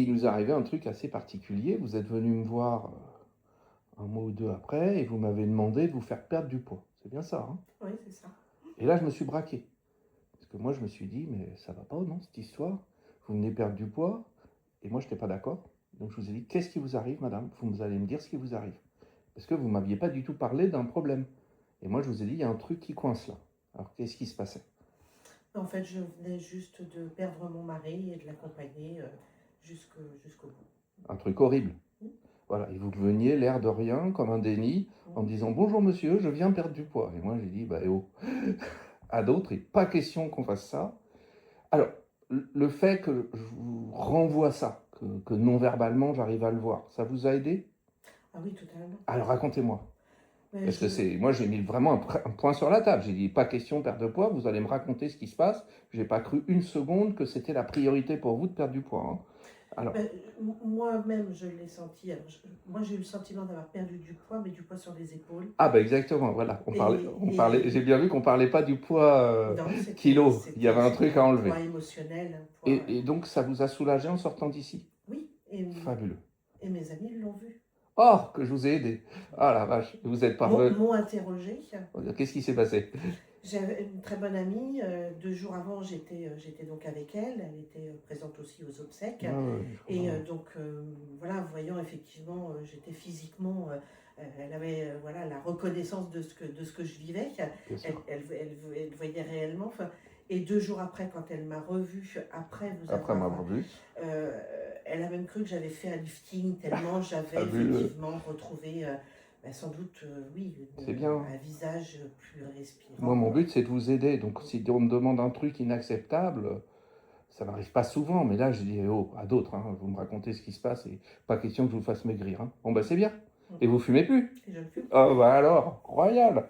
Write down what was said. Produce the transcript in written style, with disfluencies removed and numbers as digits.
Et il nous est arrivé un truc assez particulier. Vous êtes venu me voir un mois ou deux après et vous m'avez demandé de vous faire perdre du poids. C'est bien ça, hein? Oui, c'est ça. Et là, je me suis braqué. Parce que moi, je me suis dit, mais ça va pas, non, cette histoire? Vous venez perdre du poids et moi, je n'étais pas d'accord. Donc, je vous ai dit, qu'est-ce qui vous arrive, madame? Vous allez me dire ce qui vous arrive. Parce que vous ne m'aviez pas du tout parlé d'un problème. Et moi, je vous ai dit, il y a un truc qui coince là. Alors, qu'est-ce qui se passait? En fait, je venais juste de perdre mon mari et de l'accompagner jusqu'au bout. Un truc horrible. Mm. Voilà, et vous veniez l'air de rien, comme un déni, en me disant bonjour monsieur, je viens perdre du poids. Et moi j'ai dit, bah eh oh, à d'autres, et pas question qu'on fasse ça. Alors, le fait que je vous renvoie ça, que non-verbalement j'arrive à le voir, ça vous a aidé? Ah oui, totalement. Alors racontez-moi. Mais Parce que moi j'ai mis vraiment un point sur la table. J'ai dit, pas question de perdre de poids, vous allez me raconter ce qui se passe. J'ai pas cru une seconde que c'était la priorité pour vous de perdre du poids, hein. Alors, ben, moi-même, je l'ai senti. Alors, moi, j'ai eu le sentiment d'avoir perdu du poids, mais du poids sur les épaules. ah bah exactement, voilà. Et J'ai bien vu qu'on parlait pas du poids non, kilo. Il y avait un truc c'était à un enlever. poids émotionnel, un poids. Et donc ça vous a soulagé en sortant d'ici? Oui, Fabuleux. et mes amis l'ont vu. Oh, que je vous ai aidé. Ah la vache, vous êtes parvenu. M'ont interrogé. Qu'est-ce qui s'est passé? J'avais une très bonne amie. 2 jours avant, j'étais donc avec elle. Elle était présente aussi aux obsèques. Ah ouais, je Et comprends. donc, voilà, voyant effectivement, j'étais physiquement, elle avait voilà, la reconnaissance de ce que je vivais. Bien sûr. Elle voyait réellement. Enfin, et 2 jours après, quand elle m'a revue, après vous Après avoir, m'avoir vu. elle a même cru que j'avais fait un lifting, tellement j'avais Fabuleux. effectivement retrouvé, sans doute, oui, C'est bien. un visage plus Moi, respirant. mon but, c'est de vous aider. Donc, si on me demande un truc inacceptable, ça n'arrive pas souvent. Mais là, je dis, oh, à d'autres, hein, vous me racontez ce qui se passe et pas question que je vous fasse maigrir, hein. Bon, bah, c'est bien. Et vous fumez plus? Et je ne fume Ah, plus. bah alors, royal.